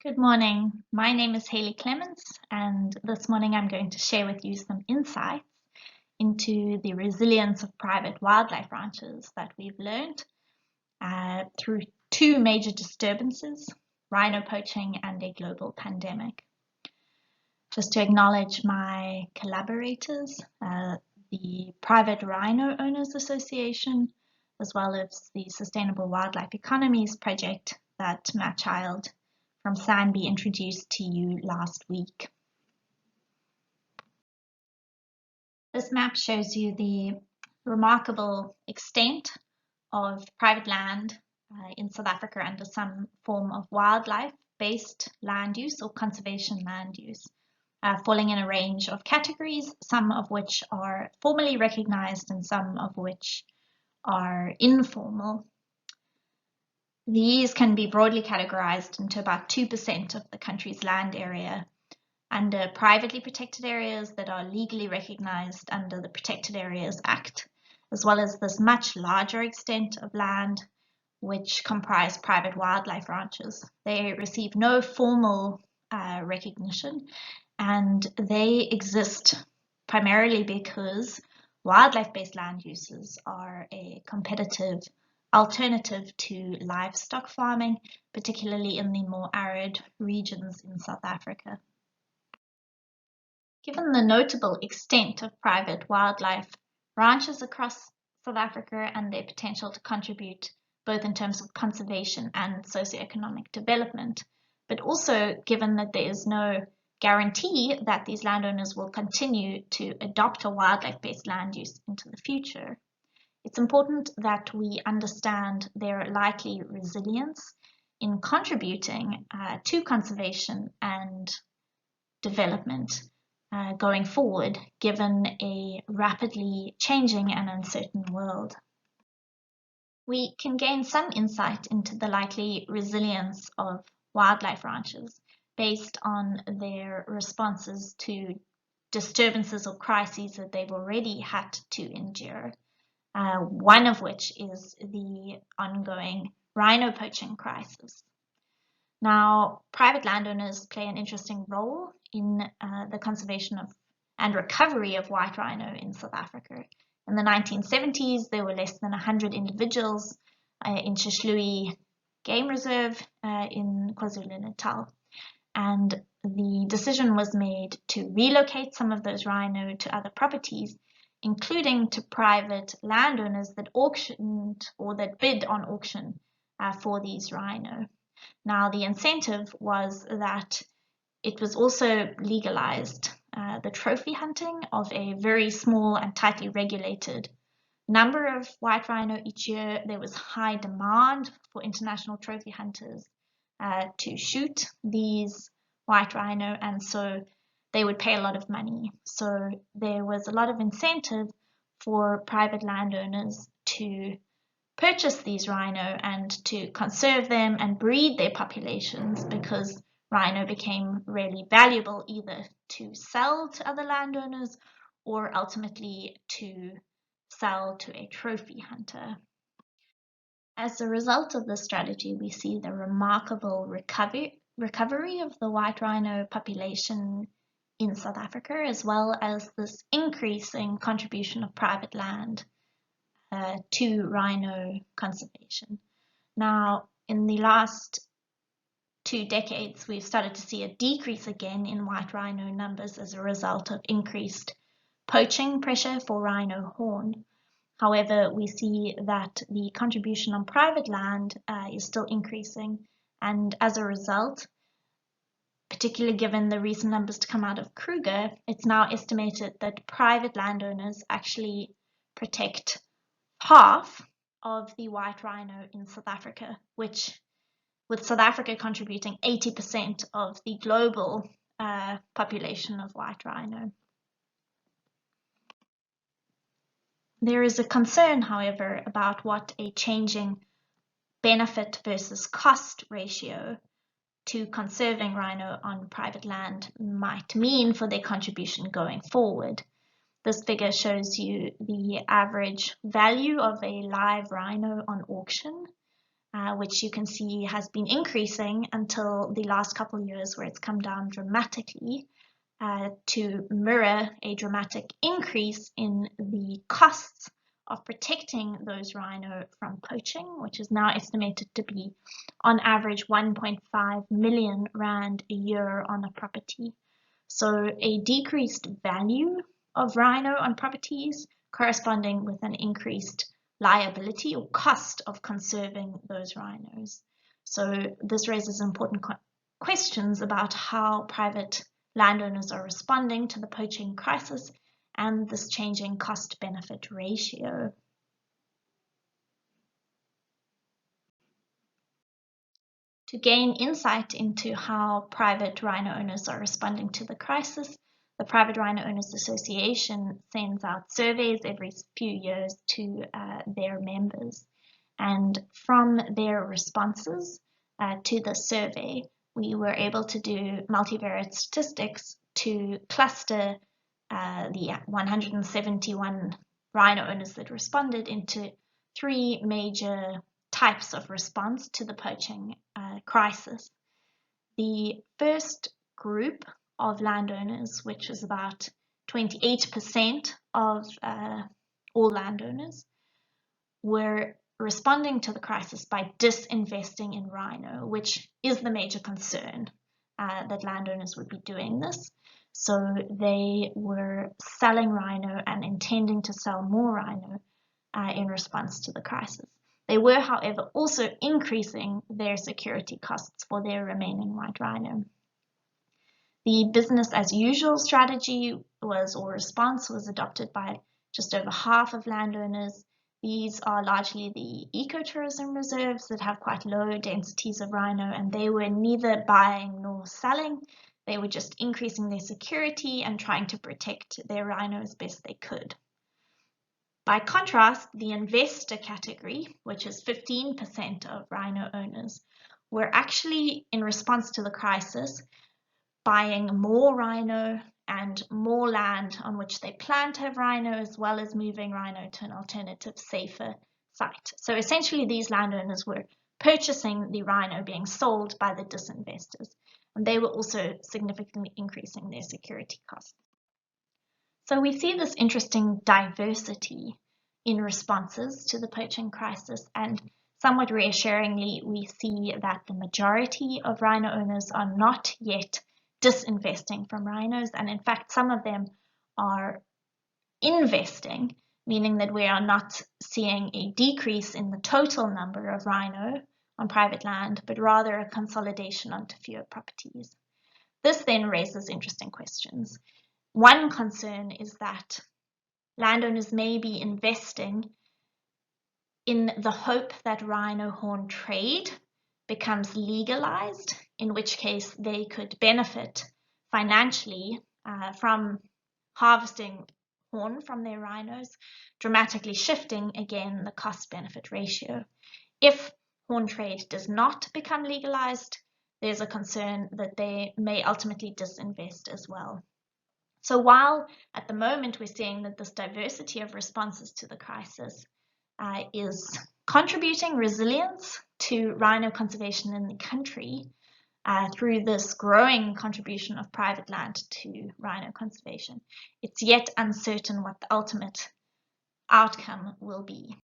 Good morning. My name is Hayley Clements, and this morning I'm going to share with you some insights into the resilience of private wildlife ranches that we've learned through two major disturbances, rhino poaching and a global pandemic. Just to acknowledge my collaborators, the Private Rhino Owners Association, as well as the Sustainable Wildlife Economies project that Matt Child from Sanby introduced to you last week. This map shows you the remarkable extent of private land in South Africa under some form of wildlife-based land use or conservation land use, falling in a range of categories, some of which are formally recognized and some of which are informal. These can be broadly categorized into about 2% of the country's land area under privately protected areas that are legally recognized under the Protected Areas Act, as well as this much larger extent of land which comprise private wildlife ranches. They receive no formal recognition, and they exist primarily because wildlife-based land uses are a competitive alternative to livestock farming, particularly in the more arid regions in South Africa. Given the notable extent of private wildlife ranches across South Africa and their potential to contribute both in terms of conservation and socioeconomic development, but also given that there is no guarantee that these landowners will continue to adopt a wildlife-based land use into the future, it's important that we understand their likely resilience in contributing to conservation and development going forward, given a rapidly changing and uncertain world. We can gain some insight into the likely resilience of wildlife ranches based on their responses to disturbances or crises that they've already had to endure. One of which is the ongoing rhino poaching crisis. Now, private landowners play an interesting role in the conservation of and recovery of white rhino in South Africa. In the 1970s, there were less than 100 individuals in Shishlui Game Reserve in KwaZulu-Natal. And the decision was made to relocate some of those rhino to other properties, including to private landowners that auctioned or that bid on auction for these rhino. Now, the incentive was that it was also legalized the trophy hunting of a very small and tightly regulated number of white rhino each year. There was high demand for international trophy hunters to shoot these white rhino, and so they would pay a lot of money. So there was a lot of incentive for private landowners to purchase these rhino and to conserve them and breed their populations, because rhino became really valuable either to sell to other landowners or ultimately to sell to a trophy hunter. As a result of this strategy, we see the remarkable recovery of the white rhino population in South Africa, as well as this increasing contribution of private land to rhino conservation. Now, in the last 2 decades, we've started to see a decrease again in white rhino numbers as a result of increased poaching pressure for rhino horn. However, we see that the contribution on private land is still increasing, and as a result, particularly given the recent numbers to come out of Kruger, it's now estimated that private landowners actually protect half of the white rhino in South Africa, which, with South Africa contributing 80% of the global population of white rhino. There is a concern, however, about what a changing benefit versus cost ratio to conserving rhino on private land might mean for their contribution going forward. This figure shows you the average value of a live rhino on auction which you can see has been increasing until the last couple of years, where it's come down dramatically to mirror a dramatic increase in the costs of protecting those rhino from poaching, which is now estimated to be on average 1.5 million rand a year on a property. So a decreased value of rhino on properties corresponding with an increased liability or cost of conserving those rhinos. So this raises important questions about how private landowners are responding to the poaching crisis and this changing cost-benefit ratio. To gain insight into how private rhino owners are responding to the crisis, the Private Rhino Owners Association sends out surveys every few years to their members. And from their responses to the survey, we were able to do multivariate statistics to cluster the 171 rhino owners that responded into three major types of response to the poaching crisis. The first group of landowners, which is about 28% of all landowners, were responding to the crisis by disinvesting in rhino, which is the major concern that landowners would be doing this. So they were selling rhino and intending to sell more rhino in response to the crisis. They were, however, also increasing their security costs for their remaining white rhino. The business as usual strategy or response was adopted by just over half of landowners. These are largely the ecotourism reserves that have quite low densities of rhino, and they were neither buying nor selling. They were just increasing their security and trying to protect their rhino as best they could. By contrast, the investor category, which is 15% of rhino owners, were actually, in response to the crisis, buying more rhino and more land on which they plan to have rhino, as well as moving rhino to an alternative, safer site. So essentially, these landowners were purchasing the rhino being sold by the disinvestors, and they were also significantly increasing their security costs. So we see this interesting diversity in responses to the poaching crisis, and somewhat reassuringly, we see that the majority of rhino owners are not yet disinvesting from rhinos, and in fact some of them are investing, meaning that we are not seeing a decrease in the total number of rhino on private land, but rather a consolidation onto fewer properties. This then raises interesting questions. One concern is that landowners may be investing in the hope that rhino horn trade becomes legalized, in which case they could benefit financially from harvesting horn from their rhinos, dramatically shifting again the cost-benefit ratio. If horn trade does not become legalized, there's a concern that they may ultimately disinvest as well. So while at the moment we're seeing that this diversity of responses to the crisis is contributing resilience to rhino conservation in the country through this growing contribution of private land to rhino conservation, it's yet uncertain what the ultimate outcome will be.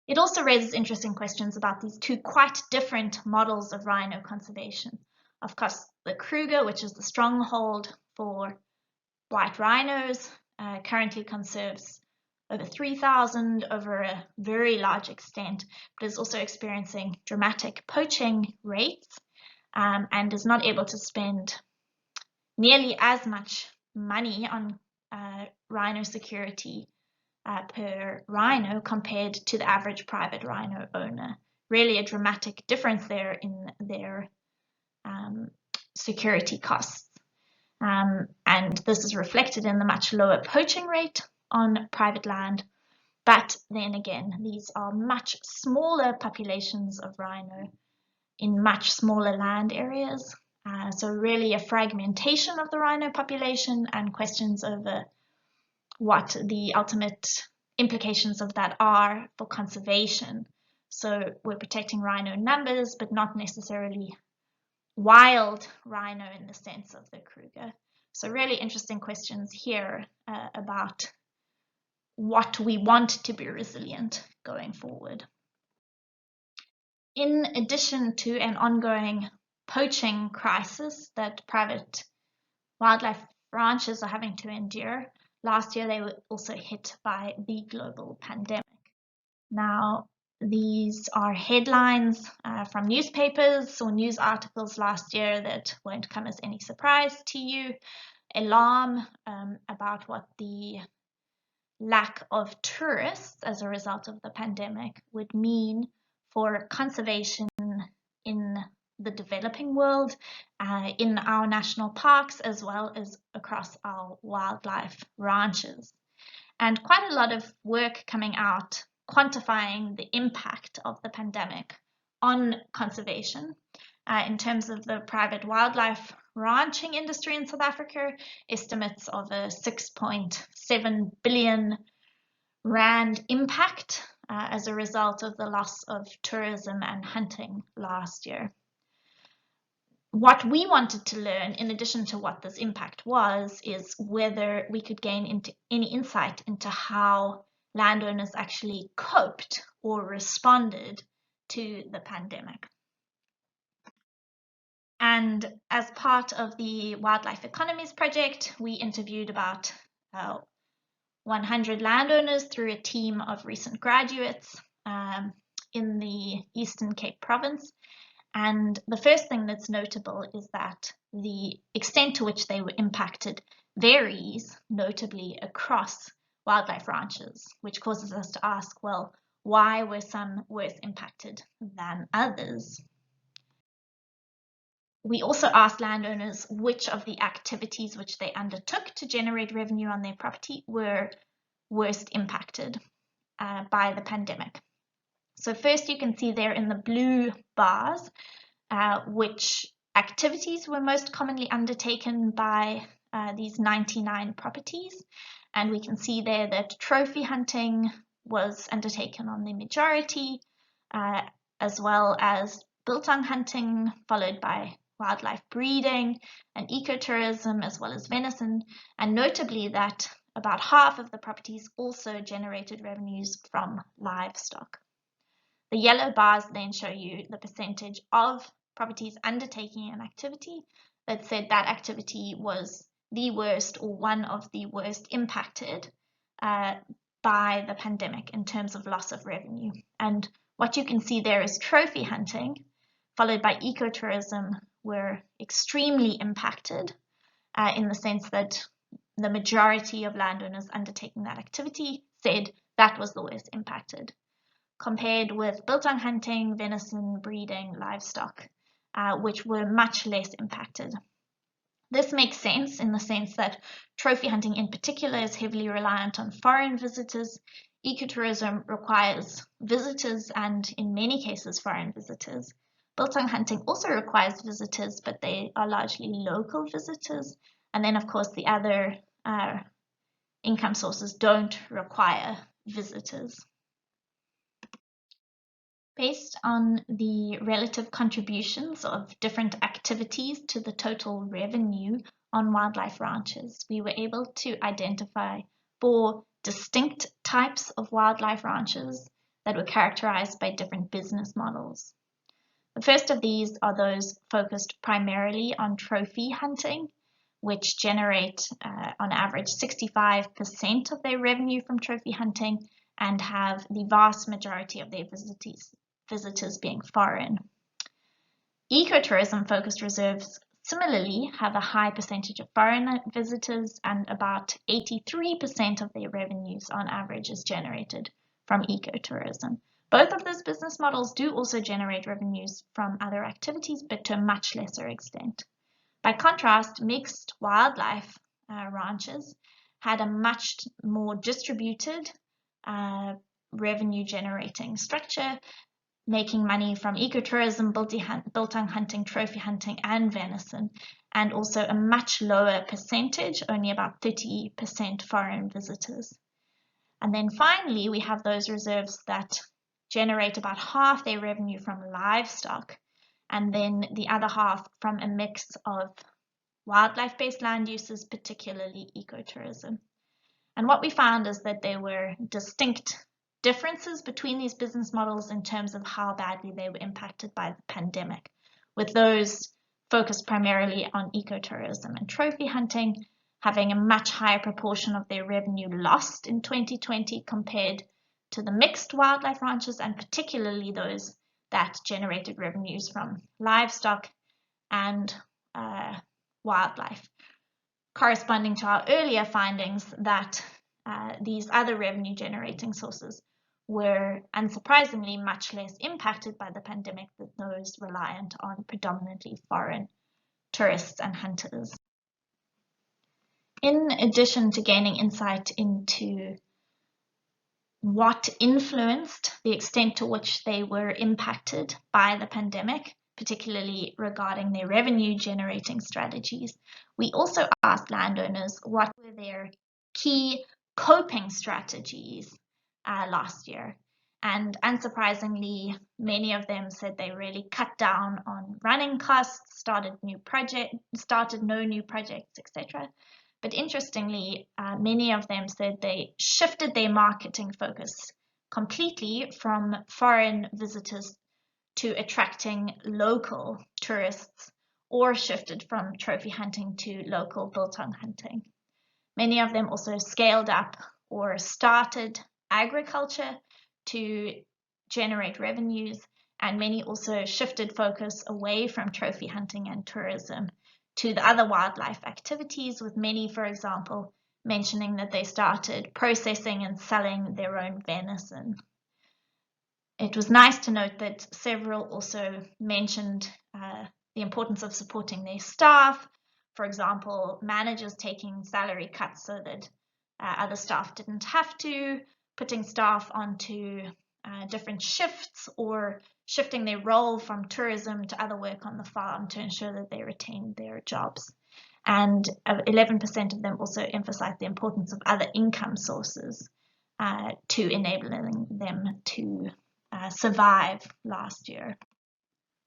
It also raises interesting questions about these two quite different models of rhino conservation. Of course, the Kruger, which is the stronghold for white rhinos, currently conserves over 3,000 over a very large extent, but is also experiencing dramatic poaching rates and is not able to spend nearly as much money on rhino security per rhino compared to the average private rhino owner. Really a dramatic difference there in their security costs. And this is reflected in the much lower poaching rate on private land. But then again, these are much smaller populations of rhino in much smaller land areas. So really a fragmentation of the rhino population and questions over what the ultimate implications of that are for conservation So we're protecting rhino numbers, but not necessarily wild rhino in the sense of the Kruger. So really interesting questions here about what we want to be resilient going forward. In addition to an ongoing poaching crisis that private wildlife ranchers are having to endure, last year they were also hit by the global pandemic. Now, these are headlines from newspapers or news articles last year that won't come as any surprise to you. Alarm about what the lack of tourists as a result of the pandemic would mean for conservation in the developing world, in our national parks, as well as across our wildlife ranches. And quite a lot of work coming out quantifying the impact of the pandemic on conservation. In terms of the private wildlife ranching industry in South Africa, estimates of a 6.7 billion rand impact as a result of the loss of tourism and hunting last year. What we wanted to learn, in addition to what this impact was, is whether we could gain into any insight into how landowners actually coped or responded to the pandemic. And as part of the Wildlife Economies Project, we interviewed about 100 landowners through a team of recent graduates in the Eastern Cape province. And the first thing that's notable is that the extent to which they were impacted varies notably across wildlife ranches, which causes us to ask, well, why were some worse impacted than others? We also asked landowners which of the activities which they undertook to generate revenue on their property were worst impacted by the pandemic. So first you can see there in the blue bars which activities were most commonly undertaken by these 99 properties. And we can see there that trophy hunting was undertaken on the majority, as well as biltong hunting, followed by wildlife breeding and ecotourism, as well as venison, and notably that about half of the properties also generated revenues from livestock. The yellow bars then show you the percentage of properties undertaking an activity that said that activity was the worst or one of the worst impacted by the pandemic in terms of loss of revenue. And what you can see there is trophy hunting, followed by ecotourism, were extremely impacted in the sense that the majority of landowners undertaking that activity said that was the worst impacted, compared with biltong hunting, venison, breeding, livestock, which were much less impacted. This makes sense in the sense that trophy hunting in particular is heavily reliant on foreign visitors. Ecotourism requires visitors and in many cases foreign visitors. Biltong hunting also requires visitors, but they are largely local visitors. And then of course the other income sources don't require visitors. Based on the relative contributions of different activities to the total revenue on wildlife ranches, we were able to identify 4 distinct types of wildlife ranches that were characterized by different business models. The first of these are those focused primarily on trophy hunting, which generate on average 65% of their revenue from trophy hunting and have the vast majority of their visitors being foreign. Ecotourism focused reserves similarly have a high percentage of foreign visitors, and about 83% of their revenues on average is generated from ecotourism. Both of those business models do also generate revenues from other activities, but to a much lesser extent. By contrast, mixed wildlife ranches had a much more distributed revenue generating structure, making money from ecotourism, biltong hunting, trophy hunting, and venison, and also a much lower percentage, only about 30% foreign visitors. And then finally, we have those reserves that generate about half their revenue from livestock, and then the other half from a mix of wildlife-based land uses, particularly ecotourism. And what we found is that there were distinct differences between these business models in terms of how badly they were impacted by the pandemic, with those focused primarily on ecotourism and trophy hunting having a much higher proportion of their revenue lost in 2020 compared to the mixed wildlife ranches, and particularly those that generated revenues from livestock and wildlife, corresponding to our earlier findings that these other revenue generating sources were unsurprisingly much less impacted by the pandemic than those reliant on predominantly foreign tourists and hunters. In addition to gaining insight into what influenced the extent to which they were impacted by the pandemic, particularly regarding their revenue generating strategies, we also asked landowners what were their key coping strategies last year. And unsurprisingly, many of them said they really cut down on running costs, started no new projects, etc. But interestingly, many of them said they shifted their marketing focus completely from foreign visitors to attracting local tourists, or shifted from trophy hunting to local biltong hunting. Many of them also scaled up or started agriculture to generate revenues, and many also shifted focus away from trophy hunting and tourism to the other wildlife activities, with many, for example, mentioning that they started processing and selling their own venison. It was nice to note that several also mentioned the importance of supporting their staff, for example, managers taking salary cuts so that other staff didn't have to, putting staff onto different shifts, or shifting their role from tourism to other work on the farm to ensure that they retained their jobs. And 11% of them also emphasized the importance of other income sources to enabling them to survive last year.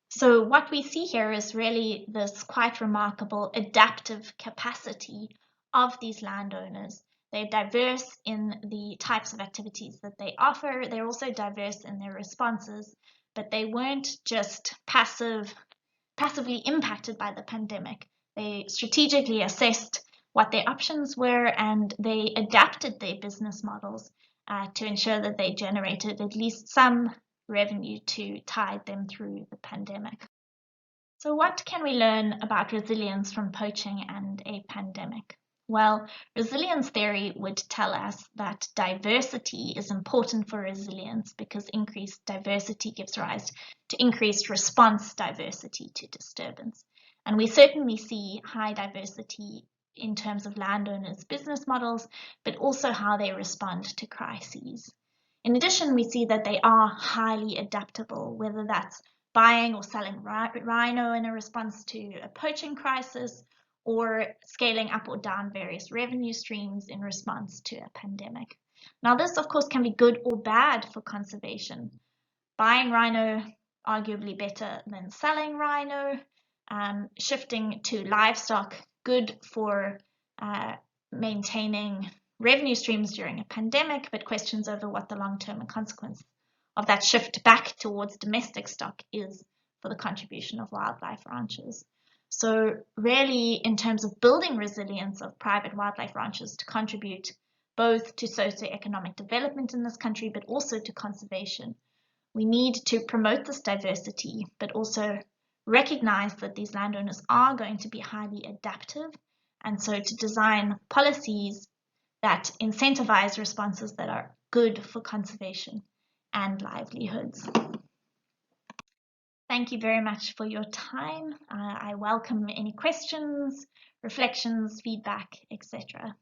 So what we see here is really this quite remarkable adaptive capacity of these landowners. They're diverse in the types of activities that they offer. They're also diverse in their responses, but they weren't just passively impacted by the pandemic. They strategically assessed what their options were, and they adapted their business models to ensure that they generated at least some revenue to tide them through the pandemic. So what can we learn about resilience from poaching and a pandemic? Well, resilience theory would tell us that diversity is important for resilience, because increased diversity gives rise to increased response diversity to disturbance. And we certainly see high diversity in terms of landowners' business models, but also how they respond to crises. In addition, we see that they are highly adaptable, whether that's buying or selling rhino in a response to a poaching crisis, or scaling up or down various revenue streams in response to a pandemic. Now, this, of course, can be good or bad for conservation. Buying rhino, arguably better than selling rhino. Shifting to livestock, good for maintaining revenue streams during a pandemic, but questions over what the long-term consequence of that shift back towards domestic stock is for the contribution of wildlife ranches. So really, in terms of building resilience of private wildlife ranches to contribute both to socioeconomic development in this country, but also to conservation, we need to promote this diversity, but also recognize that these landowners are going to be highly adaptive, and so to design policies that incentivize responses that are good for conservation and livelihoods. Thank you very much for your time. I welcome any questions, reflections, feedback, etc.